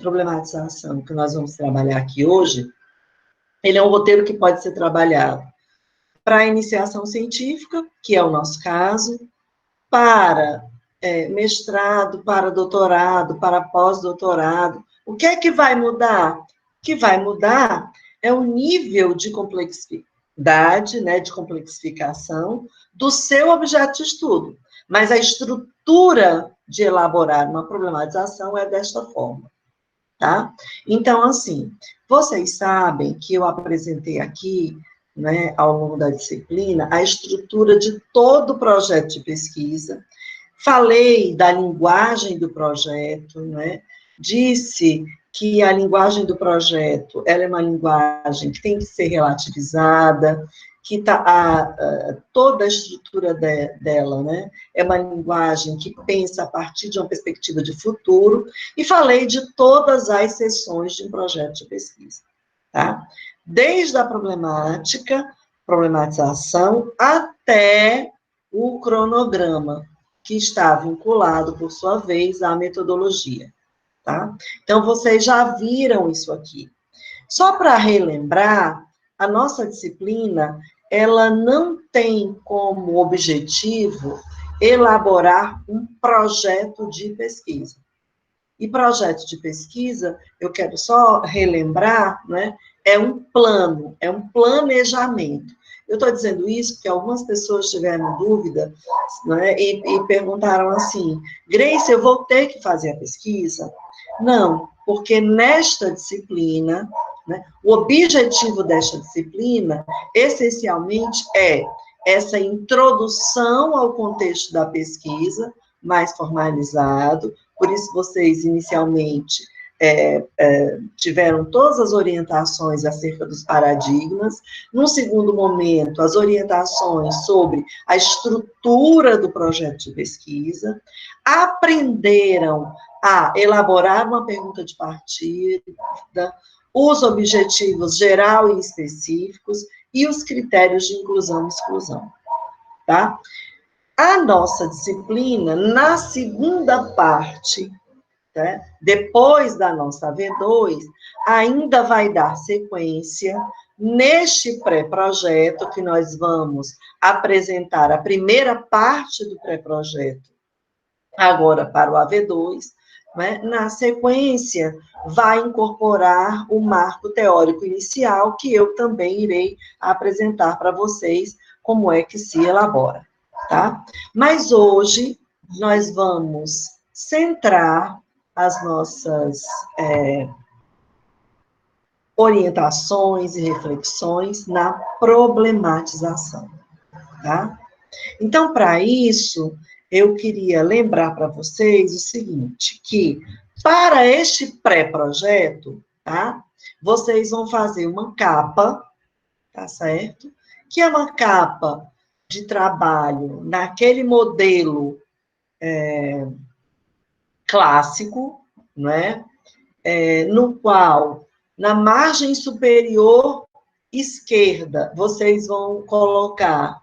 problematização que nós vamos trabalhar aqui hoje, ele é um roteiro que pode ser trabalhado para iniciação científica, que é o nosso caso, para mestrado, para doutorado, para pós-doutorado. O que é que vai mudar? O que vai mudar é o nível de complexidade, né, de complexificação do seu objeto de estudo. Mas a estrutura de elaborar uma problematização é desta forma, tá? Então, assim, vocês sabem que eu apresentei aqui, né, ao longo da disciplina, a estrutura de todo o projeto de pesquisa. Falei da linguagem do projeto, né? Disse que a linguagem do projeto, ela é uma linguagem que tem que ser relativizada, que toda a estrutura dela, né? É uma linguagem que pensa a partir de uma perspectiva de futuro, e falei de todas as seções de um projeto de pesquisa, tá? Desde a problematização, até o cronograma, que está vinculado, por sua vez, à metodologia, tá? Então, vocês já viram isso aqui. Só para relembrar, a nossa disciplina, ela não tem como objetivo elaborar um projeto de pesquisa. E projeto de pesquisa, eu quero só relembrar, né, é um plano, é um planejamento. Eu estou dizendo isso porque algumas pessoas tiveram dúvida, né, e perguntaram assim, Grace, eu vou ter que fazer a pesquisa? Não, porque nesta disciplina, né, o objetivo desta disciplina, essencialmente, é essa introdução ao contexto da pesquisa, mais formalizado, por isso vocês, inicialmente, tiveram todas as orientações acerca dos paradigmas. Num segundo momento, as orientações sobre a estrutura do projeto de pesquisa, aprenderam a elaborar uma pergunta de partida, os objetivos geral e específicos e os critérios de inclusão e exclusão, tá? A nossa disciplina, na segunda parte, né, depois da nossa V2, ainda vai dar sequência neste pré-projeto, que nós vamos apresentar a primeira parte do pré-projeto, agora para o AV2, né? Na sequência, vai incorporar o marco teórico inicial, que eu também irei apresentar para vocês como é que se elabora, tá? Mas hoje, nós vamos centrar as nossas orientações e reflexões na problematização, tá? Então, para isso, eu queria lembrar para vocês o seguinte, que para este pré-projeto, tá? Vocês vão fazer uma capa, tá certo? Que é uma capa de trabalho naquele modelo clássico, né? No qual, na margem superior esquerda, vocês vão colocar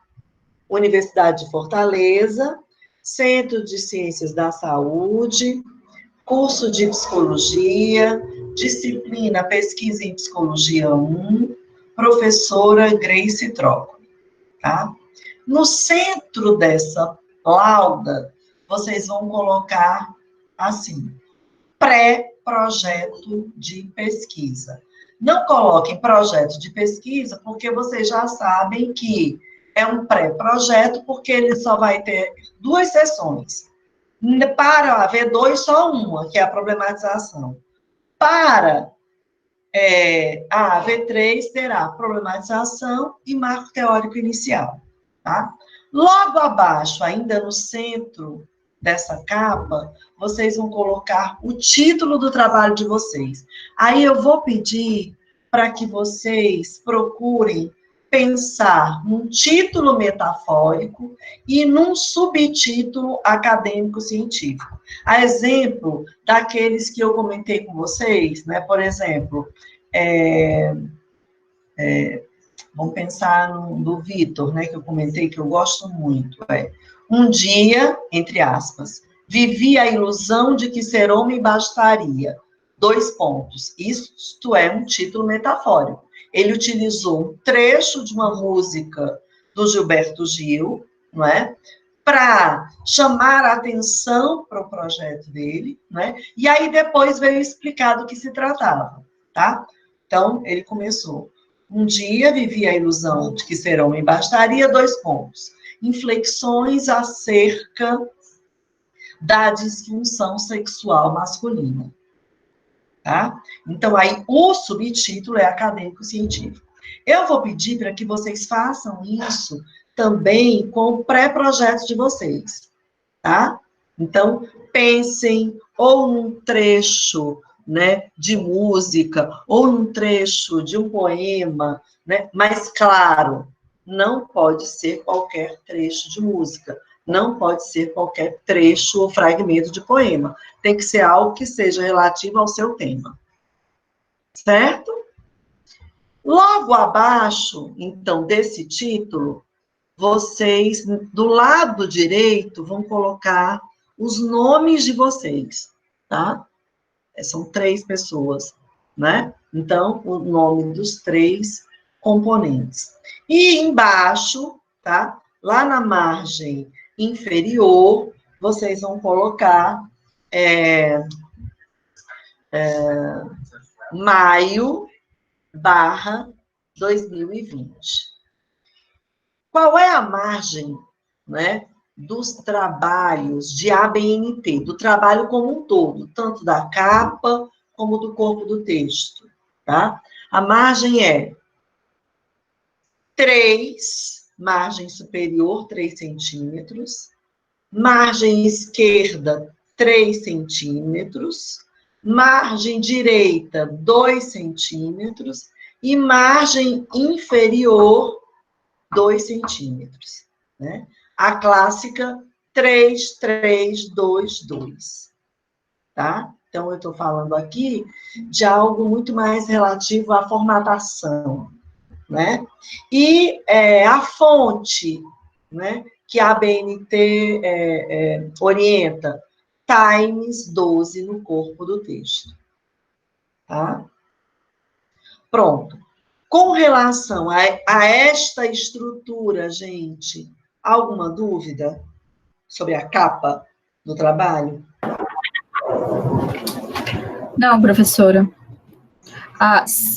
Universidade de Fortaleza, Centro de Ciências da Saúde, curso de Psicologia, disciplina Pesquisa em Psicologia 1, professora Grace Troco, tá? No centro dessa lauda, vocês vão colocar assim, pré-projeto de pesquisa. Não coloquem projeto de pesquisa, porque vocês já sabem que é um pré-projeto, porque ele só vai ter 2 sessões. Para a V2, só uma, que é a problematização. Para a V3, terá problematização e marco teórico inicial, tá? Logo abaixo, ainda no centro dessa capa, vocês vão colocar o título do trabalho de vocês. Aí eu vou pedir para que vocês procurem pensar num título metafórico e num subtítulo acadêmico-científico. A exemplo daqueles que eu comentei com vocês, né? Por exemplo, vamos pensar no Vitor, né, que eu comentei, que eu gosto muito. Um dia, entre aspas, vivi a ilusão de que ser homem bastaria. 2 pontos. Isto é um título metafórico. Ele utilizou um trecho de uma música do Gilberto Gil, não é? Para chamar a atenção para o projeto dele, né? E aí depois veio explicar do que se tratava, tá? Então, ele começou. Um dia vivi a ilusão de que ser homem bastaria, 2 pontos. Inflexões acerca da disfunção sexual masculina, tá? Então, aí, o subtítulo é acadêmico-científico. Eu vou pedir para que vocês façam isso também com o pré-projeto de vocês, tá? Então, pensem ou num trecho, né, de música, ou num trecho de um poema, né? Mas, claro, não pode ser qualquer trecho de música, não pode ser qualquer trecho ou fragmento de poema. Tem que ser algo que seja relativo ao seu tema. Certo? Logo abaixo, então, desse título, vocês, do lado direito, vão colocar os nomes de vocês, tá? São 3 pessoas, né? Então, o nome dos 3 componentes. E embaixo, tá? Lá na margem inferior, vocês vão colocar maio/2020. Qual é a margem, né, dos trabalhos de ABNT, do trabalho como um todo, tanto da capa como do corpo do texto, tá? A margem é 3, margem superior, 3 centímetros, margem esquerda, 3 centímetros, margem direita, 2 centímetros, e margem inferior, 2 centímetros, né? A clássica 3, 3, 2, 2, tá? Então, eu estou falando aqui de algo muito mais relativo à formatação, né? E a fonte, né, que a ABNT orienta, Times 12 no corpo do texto, tá? Pronto. Com relação a esta estrutura, gente, alguma dúvida sobre a capa do trabalho? Não, professora.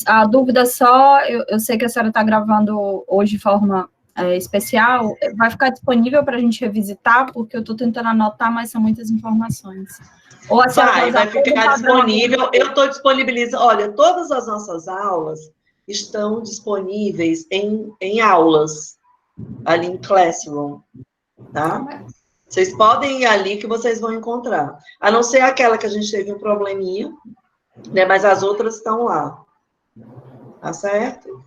A dúvida só, eu sei que a senhora está gravando hoje de forma especial, vai ficar disponível para a gente revisitar, porque eu estou tentando anotar, mas são muitas informações. Ou a senhora vai ficar disponível, eu estou disponibilizando, olha, todas as nossas aulas estão disponíveis em aulas, ali em Classroom, tá? Vocês podem ir ali que vocês vão encontrar. A não ser aquela que a gente teve um probleminha, né? Mas as outras estão lá. Tá certo?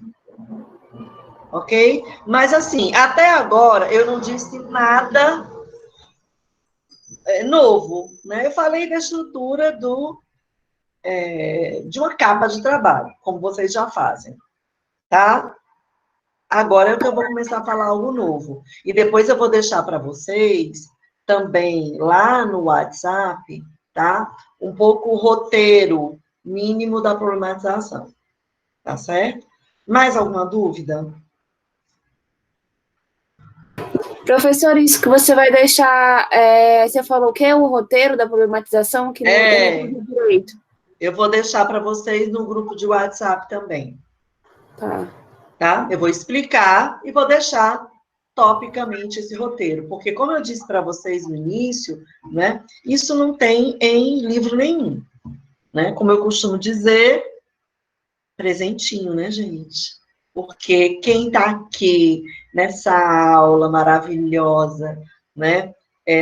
Ok? Mas, assim, até agora, eu não disse nada novo, né? Eu falei da estrutura de uma capa de trabalho, como vocês já fazem, tá? Agora é que eu vou começar a falar algo novo. E depois eu vou deixar para vocês, também, lá no WhatsApp, tá? Um pouco o roteiro mínimo da problematização. Tá certo? Mais alguma dúvida? Professor, isso que você vai deixar, você falou que é o roteiro da problematização que não tem direito. Eu vou deixar para vocês no grupo de WhatsApp também. Tá? Eu vou explicar e vou deixar topicamente esse roteiro, porque como eu disse para vocês no início, né, isso não tem em livro nenhum, né? Como eu costumo dizer, presentinho, né, gente? Porque quem está aqui nessa aula maravilhosa, né,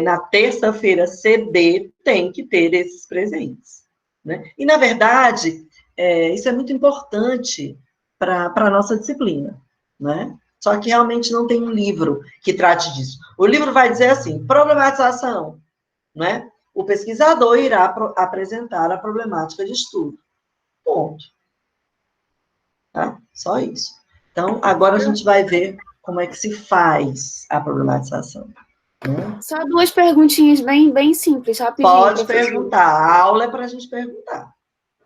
na terça-feira CD, tem que ter esses presentes, né? E, na verdade, isso é muito importante para a nossa disciplina, né? Só que realmente não tem um livro que trate disso. O livro vai dizer assim, problematização, né? O pesquisador irá apresentar a problemática de estudo. Ponto. Tá? Só isso. Então, agora a gente vai ver como é que se faz a problematização. Né? Só 2 perguntinhas bem simples, rapidinho. Pode perguntar. A aula é para a gente perguntar.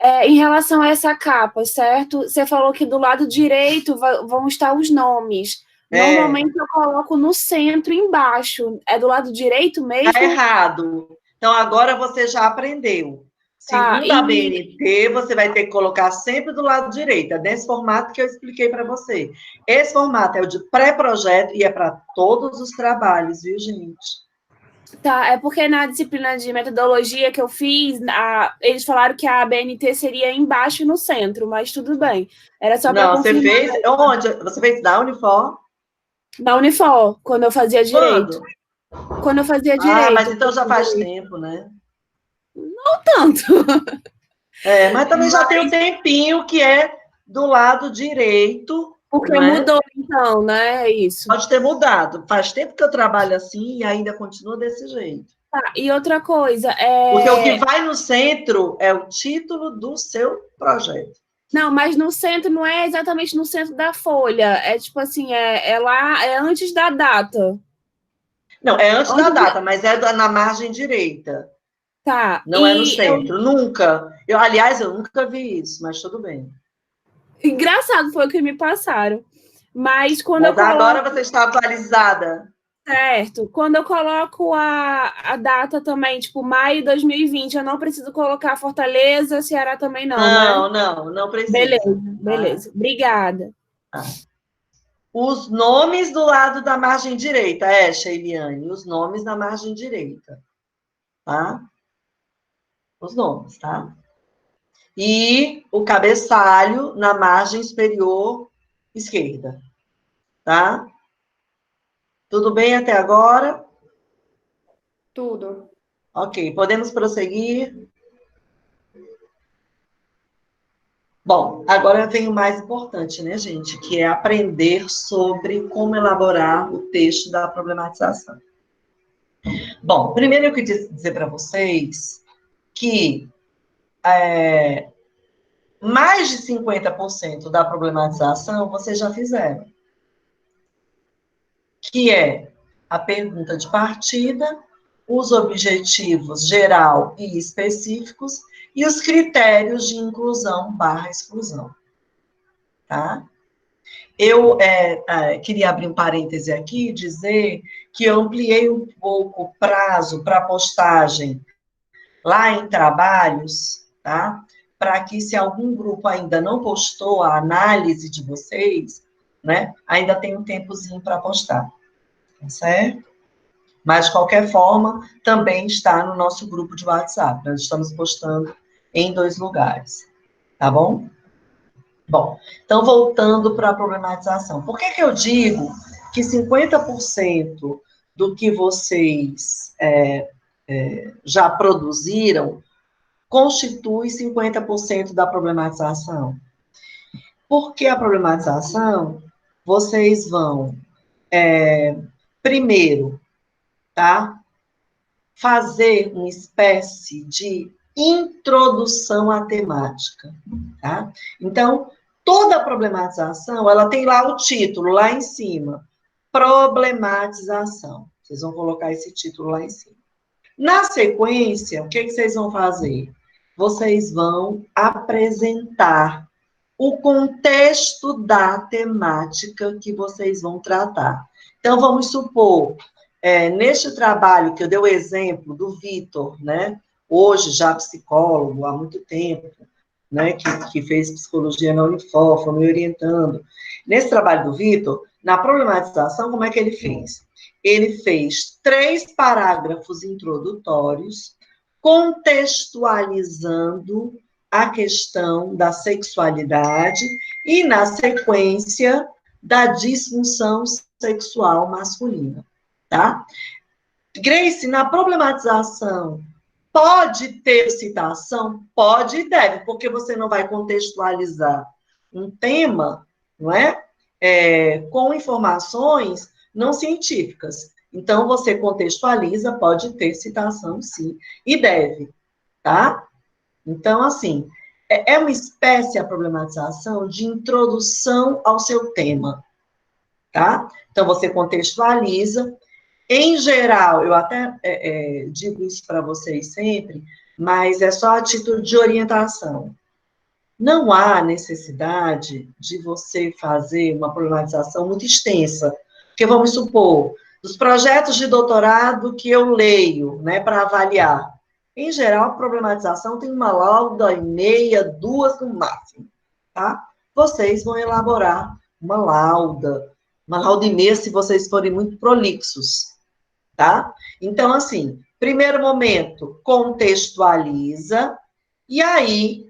Em relação a essa capa, certo? Você falou que do lado direito vão estar os nomes. Normalmente eu coloco no centro, embaixo. É do lado direito mesmo? Tá errado. Então, agora você já aprendeu. Segundo a BNT, você vai ter que colocar sempre do lado direito. É nesse formato que eu expliquei para você. Esse formato é o de pré-projeto e é para todos os trabalhos, viu, gente? Tá, é porque na disciplina de metodologia que eu fiz, eles falaram que a BNT seria embaixo e no centro, mas tudo bem. Era só para confirmar. Não, você fez... Onde? Você fez da Unifor? Na Unifor, quando eu fazia direito. Quando eu fazia direito. Mas então já faz tempo, né? Não tanto. Mas também já tem um tempinho que é do lado direito. Porque mudou, então, né? É isso. Pode ter mudado. Faz tempo que eu trabalho assim e ainda continua desse jeito. Tá, e outra coisa, Porque o que vai no centro é o título do seu projeto. Não, mas no centro não é exatamente no centro da folha. É tipo assim, é lá, é antes da data. Não, é antes da data, mas é na margem direita. Tá. Não é no centro, nunca. Aliás, eu nunca vi isso, mas tudo bem. Engraçado, foi o que me passaram. Mas quando eu coloco... Agora você está atualizada. Certo. Quando eu coloco a data também, tipo, maio de 2020, eu não preciso colocar Fortaleza, Ceará também não, né? Não precisa. Beleza. Obrigada. Os nomes do lado da margem direita, Sheiliane, os nomes na margem direita, tá? Os nomes, tá? E o cabeçalho na margem superior esquerda, tá? Tudo bem até agora? Tudo. Ok, podemos prosseguir? Bom, agora vem o mais importante, né, gente? Que é aprender sobre como elaborar o texto da problematização. Bom, primeiro eu queria dizer para vocês que mais de 50% da problematização vocês já fizeram. Que é a pergunta de partida, os objetivos geral e específicos e os critérios de inclusão/exclusão. Tá? Eu queria abrir um parêntese aqui e dizer que eu ampliei um pouco o prazo para postagem lá em trabalhos, tá? Para que, se algum grupo ainda não postou a análise de vocês, né, ainda tem um tempozinho para postar, tá certo? Mas, de qualquer forma, também está no nosso grupo de WhatsApp. Nós estamos postando em 2 lugares, tá bom? Bom, então, voltando para a problematização. Por que eu digo que 50% do que vocês já produziram constitui 50% da problematização? Porque a problematização, vocês vão, primeiro, tá? Fazer uma espécie de introdução à temática, tá? Então, toda problematização, ela tem lá o título, lá em cima, problematização. Vocês vão colocar esse título lá em cima. Na sequência, o que vocês vão fazer? Vocês vão apresentar o contexto da temática que vocês vão tratar. Então, vamos supor, neste trabalho que eu dei o exemplo do Vitor, né? Hoje já psicólogo, há muito tempo, né? Que fez psicologia na Unifor, foi me orientando. Nesse trabalho do Vitor, na problematização, como é que ele fez? Ele fez 3 parágrafos introdutórios, contextualizando a questão da sexualidade e, na sequência, da disfunção sexual masculina, tá? Grace, na problematização, pode ter citação? Pode e deve, porque você não vai contextualizar um tema, não é? Com informações não científicas. Então, você contextualiza, pode ter citação, sim, e deve, tá? Então, assim, é uma espécie, a problematização, de introdução ao seu tema, tá? Então, você contextualiza. Em geral, eu até digo isso para vocês sempre, mas é só a título de orientação. não há necessidade de você fazer uma problematização muito extensa. Porque vamos supor, os projetos de doutorado que eu leio, né, para avaliar, em geral, a problematização tem uma lauda e meia, 2 no máximo, tá? Vocês vão elaborar uma lauda e meia se vocês forem muito prolixos, tá? Então, assim, primeiro momento, contextualiza, e aí,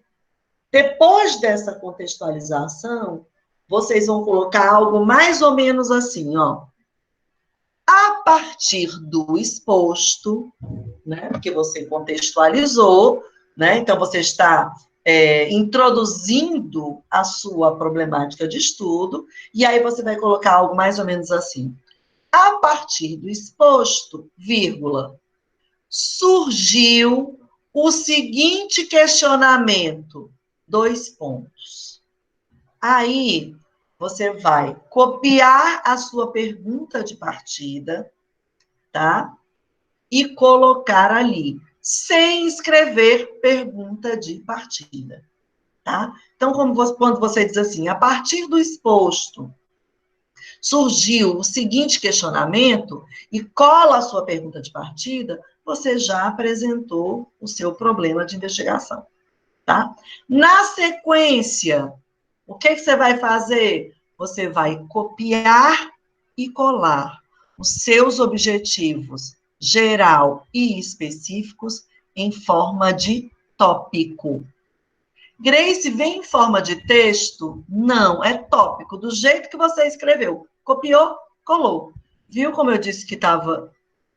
depois dessa contextualização, vocês vão colocar algo mais ou menos assim, ó. A partir do exposto, né, porque você contextualizou, né, então você está introduzindo a sua problemática de estudo, e aí você vai colocar algo mais ou menos assim. A partir do exposto, vírgula, surgiu o seguinte questionamento, 2 pontos. Aí, você vai copiar a sua pergunta de partida, tá? E colocar ali, sem escrever pergunta de partida, tá? Então, quando você diz assim, a partir do exposto, surgiu o seguinte questionamento, e cola a sua pergunta de partida, você já apresentou o seu problema de investigação, tá? Na sequência, o que você vai fazer? Você vai copiar e colar os seus objetivos geral e específicos em forma de tópico. Grace, vem em forma de texto? Não, é tópico, do jeito que você escreveu. Copiou, colou. Viu como eu disse que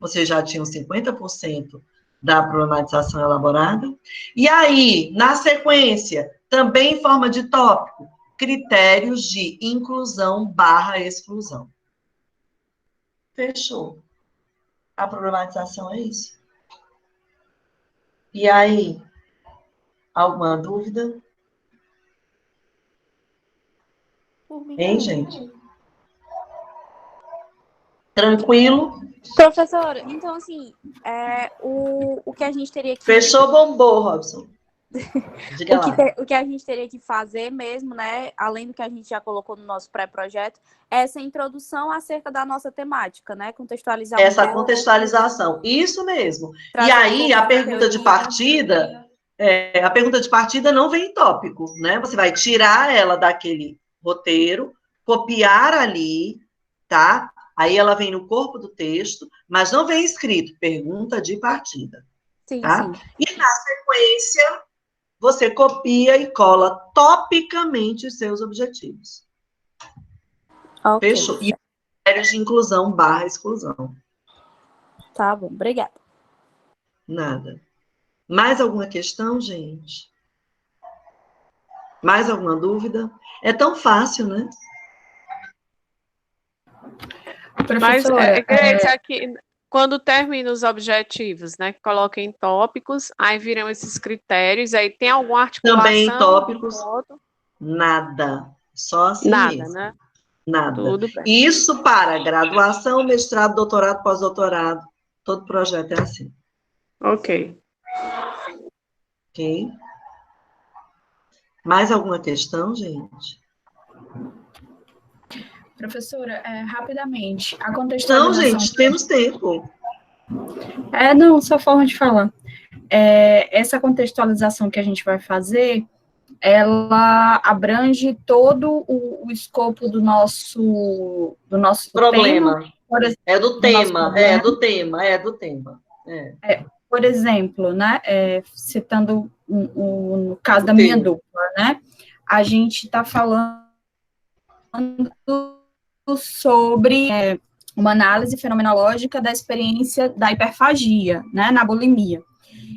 você já tinha uns 50% da problematização elaborada? E aí, na sequência, também em forma de tópico, critérios de inclusão/exclusão. Fechou. A problematização é isso. E aí, alguma dúvida? Hein, gente? Tranquilo? Professora, então, assim, o que a gente teria que... Fechou, bombou, Robson. Diga lá. O que a gente teria que fazer mesmo, né, além do que a gente já colocou no nosso pré-projeto, é essa introdução acerca da nossa temática, né, contextualizar... Essa contextualização, isso mesmo. E aí, a pergunta de partida... a pergunta de partida não vem em tópico, né? Você vai tirar ela daquele roteiro, copiar ali, tá? Aí ela vem no corpo do texto, mas não vem escrito pergunta de partida. Sim, tá? sim. E na sequência, você copia e cola topicamente os seus objetivos. Okay. Fechou? E critérios de inclusão/exclusão. Tá bom, obrigada. Nada. Mais alguma questão, gente? Mais alguma dúvida? É tão fácil, né? Mas, Grace, aqui, quando termina os objetivos, né, coloca em tópicos, aí viram esses critérios, aí tem alguma articulação? Também em tópicos, nada. Só assim nada, mesmo. Né? Nada. Tudo bem. Isso para graduação, mestrado, doutorado, pós-doutorado. Todo projeto é assim. Ok. Ok? Mais alguma questão, gente? Professora, rapidamente, a contextualização... Não, gente, temos tempo. Não, só forma de falar. Essa contextualização que a gente vai fazer, ela abrange todo o escopo do nosso problema. Tema, é do tema. Por exemplo, né, citando no caso da minha dupla, né, a gente está falando sobre uma análise fenomenológica da experiência da hiperfagia, né, na bulimia.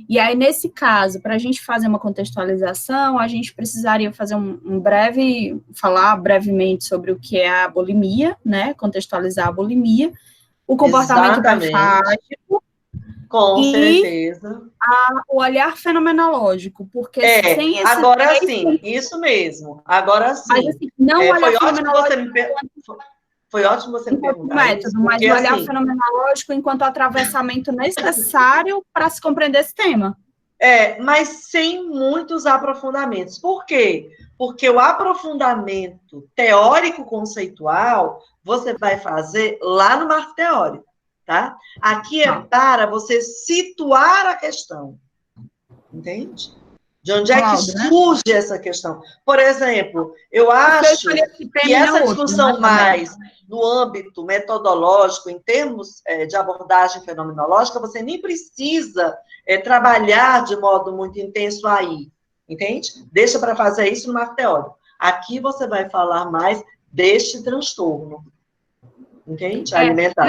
E aí, nesse caso, para a gente fazer uma contextualização, a gente precisaria fazer falar brevemente sobre o que é a bulimia, né, contextualizar a bulimia, o comportamento hiperfágico, com certeza. O olhar fenomenológico, porque sem esse... Agora sim, isso mesmo. Agora sim. Mas, assim, não olhar fenomenológico... Foi ótimo você me perguntar método, isso, mas o olhar fenomenológico enquanto atravessamento necessário para se compreender esse tema. Mas sem muitos aprofundamentos. Por quê? Porque o aprofundamento teórico-conceitual você vai fazer lá no marco teórico, tá? Aqui é para você situar a questão, entende? De onde é que surge essa questão? Por exemplo, eu acho que essa discussão mais no âmbito metodológico, em termos de abordagem fenomenológica, você nem precisa trabalhar de modo muito intenso aí, entende? Deixa para fazer isso no marco teórico. Aqui você vai falar mais deste transtorno. Entende? Alimentar.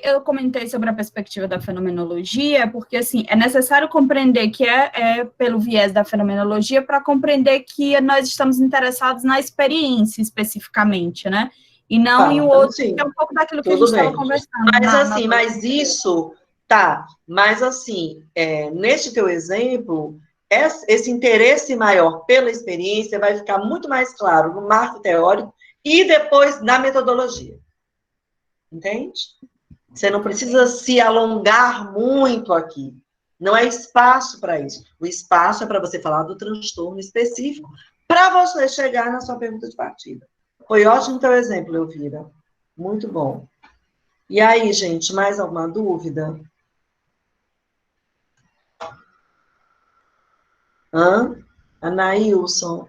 Eu comentei sobre a perspectiva da fenomenologia, porque, assim, é necessário compreender que é pelo viés da fenomenologia para compreender que nós estamos interessados na experiência, especificamente, né? E não em o outro, sim. que é um pouco daquilo que a gente estava conversando. Mas, assim, neste teu exemplo, esse interesse maior pela experiência vai ficar muito mais claro no marco teórico e depois na metodologia. Entende? Você não precisa se alongar muito aqui. Não é espaço para isso. O espaço é para você falar do transtorno específico, para você chegar na sua pergunta de partida. Foi ótimo o teu exemplo, Elvira. Muito bom. E aí, gente, mais alguma dúvida? Anaílson,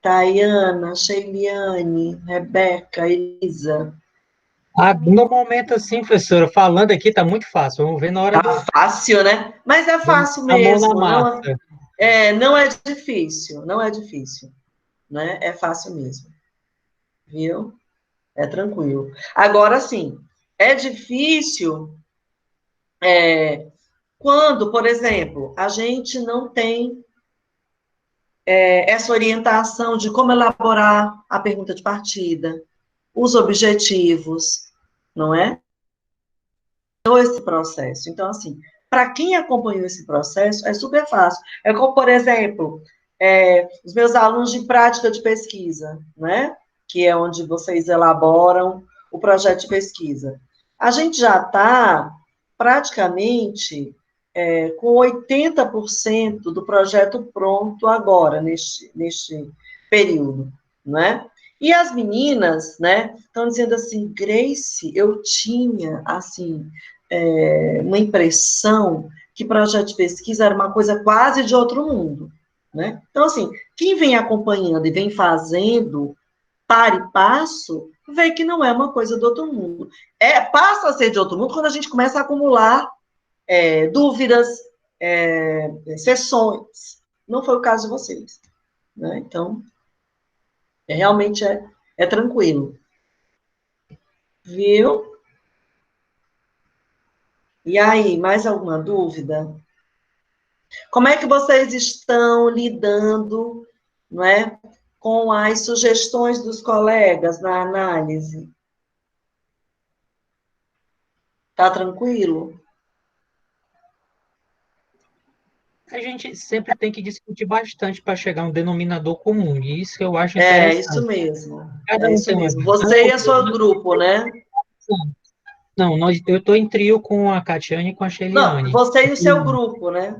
Tayana, Sheiliane, Rebeca, Elisa. No momento, assim, professora, falando aqui, tá muito fácil. Vamos ver na hora Tá fácil, né? Mas é fácil mesmo. Não é difícil, não é difícil. Né? É fácil mesmo. Viu? É tranquilo. Agora, sim, é difícil quando, por exemplo, a gente não tem essa orientação de como elaborar a pergunta de partida, os objetivos, não é? Esse processo. Então, assim, para quem acompanhou esse processo, é super fácil. É como, por exemplo, os meus alunos de prática de pesquisa, né? Que é onde vocês elaboram o projeto de pesquisa. A gente já está praticamente com 80% do projeto pronto agora, neste período, não é? E as meninas, né, estão dizendo assim, Grace, eu tinha, assim, uma impressão que projeto de pesquisa era uma coisa quase de outro mundo, né? Então, assim, quem vem acompanhando e vem fazendo par e passo, vê que não é uma coisa do outro mundo. Passa a ser de outro mundo quando a gente começa a acumular dúvidas, sessões. Não foi o caso de vocês, né? Então, realmente é tranquilo. Viu? E aí, mais alguma dúvida? Como é que vocês estão lidando, não é, com as sugestões dos colegas na análise? Tá tranquilo? A gente sempre tem que discutir bastante para chegar a um denominador comum, e isso eu acho interessante. Isso mesmo. Cada um tem uma visão. Você e o seu grupo, né? Não, eu estou em trio com a Catiane e com a Sheiliane. Não, você e o seu grupo, né?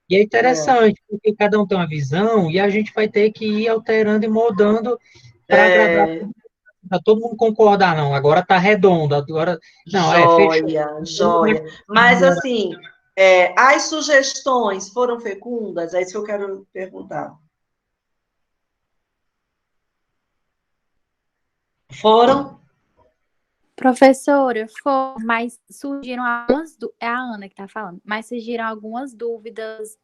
E é interessante, porque cada um tem uma visão e a gente vai ter que ir alterando e moldando para agradar, para todo mundo concordar. Não, agora está redondo, agora... Não, joia, joia. Mas, assim, as sugestões foram fecundas? É isso que eu quero perguntar. Foram? Professora, mas surgiram algumas... É a Ana que está falando. Mas surgiram algumas dúvidas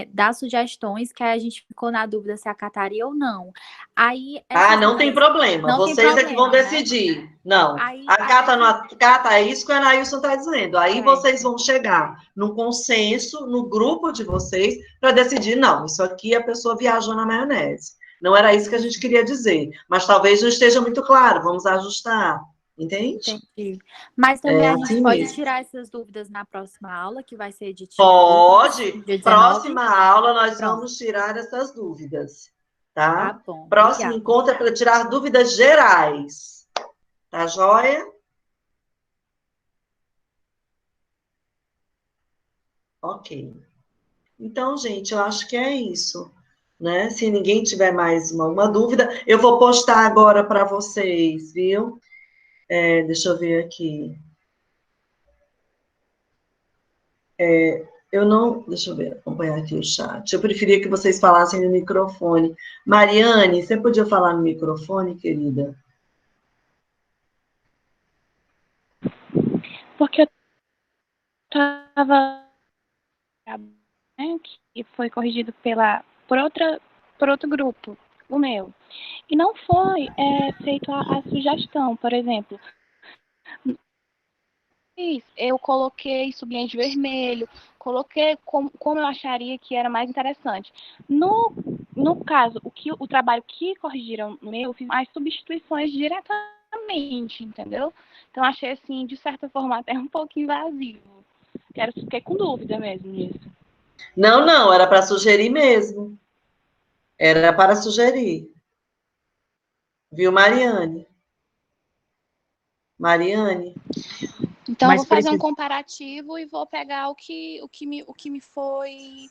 das sugestões que a gente ficou na dúvida se acataria ou não. Aí, não tem problema. Não vocês tem problema, é que vão decidir. Né? Não. Acata, não acata, é isso que o Anaílson está dizendo. Aí vocês vão chegar num consenso, no grupo de vocês, para decidir, não, isso aqui a pessoa viajou na maionese. Não era isso que a gente queria dizer. Mas talvez não esteja muito claro, vamos ajustar. Entende? Entendi. Mas também a gente pode tirar essas dúvidas na próxima aula, que vai ser de Pode. Próxima aula nós vamos tirar essas dúvidas. Tá? Bom. Próximo encontro é para tirar dúvidas gerais. Tá joia? Ok. Então, gente, eu acho que é isso, né? Se ninguém tiver mais uma dúvida, eu vou postar agora para vocês, viu? Deixa eu ver aqui. Deixa eu ver, acompanhar aqui o chat. Eu preferia que vocês falassem no microfone. Mariane, você podia falar no microfone, querida? Porque eu estava, né, que foi corrigido por outro grupo, o meu. E não foi feito a sugestão, por exemplo. Eu coloquei sublinhas de vermelho, coloquei como eu acharia que era mais interessante. No caso, o trabalho que corrigiram no meu, eu fiz as substituições diretamente, entendeu? Então, achei, assim, de certa forma, até um pouco invasivo. Fiquei com dúvida mesmo nisso. Não, era para sugerir mesmo. Era para sugerir. Viu, Mariane? Mariane? Então, eu vou fazer um comparativo e vou pegar o que me foi...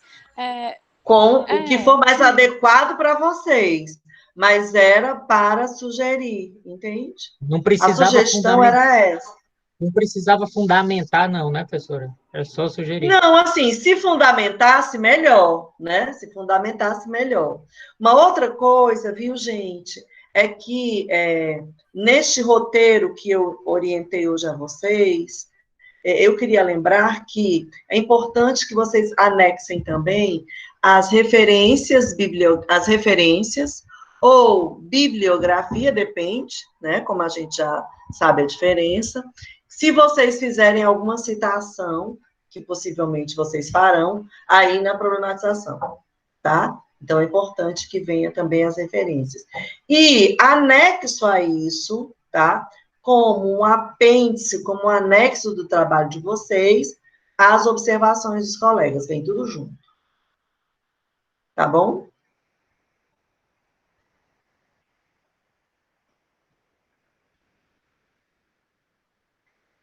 o que for mais adequado para vocês. Mas era para sugerir, entende? Não precisava a sugestão era essa. Não precisava fundamentar, não, né, professora? Era só sugerir. Não, assim, se fundamentasse, melhor, né? Se fundamentasse, melhor. Uma outra coisa, viu, gente, é que neste roteiro que eu orientei hoje a vocês, eu queria lembrar que é importante que vocês anexem também as referências ou bibliografia, depende, né? Como a gente já sabe a diferença. Se vocês fizerem alguma citação, que possivelmente vocês farão, aí na problematização, tá? Então, é importante que venha também as referências. E, anexo a isso, tá? Como um apêndice, como um anexo do trabalho de vocês, as observações dos colegas, vem tudo junto. Tá bom?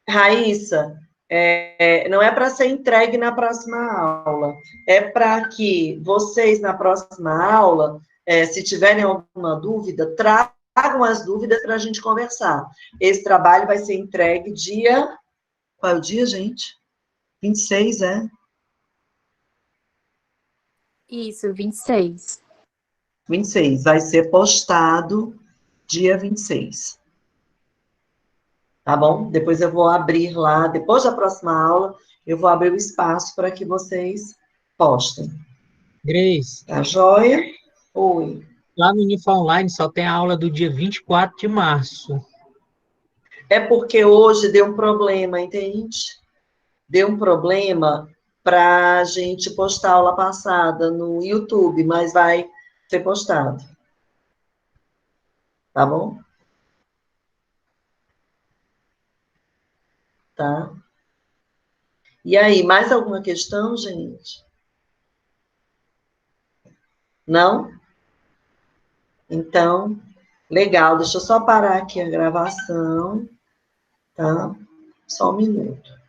Raíssa, não é para ser entregue na próxima aula, é para que vocês, na próxima aula, se tiverem alguma dúvida, tragam as dúvidas para a gente conversar. Esse trabalho vai ser entregue dia... Qual é o dia, gente? 26, é? Isso, 26. 26, vai ser postado dia 26. Tá bom? Depois eu vou abrir lá, depois da próxima aula, eu vou abrir o espaço para que vocês postem. Grace. Tá joia? Oi. Lá no Unifa Online só tem a aula do dia 24 de março. É porque hoje deu um problema, entende? Deu um problema para a gente postar a aula passada no YouTube, mas vai ser postado. Tá bom? Tá? E aí, mais alguma questão, gente? Não? Então, legal. Deixa eu só parar aqui a gravação, tá? Só um minuto.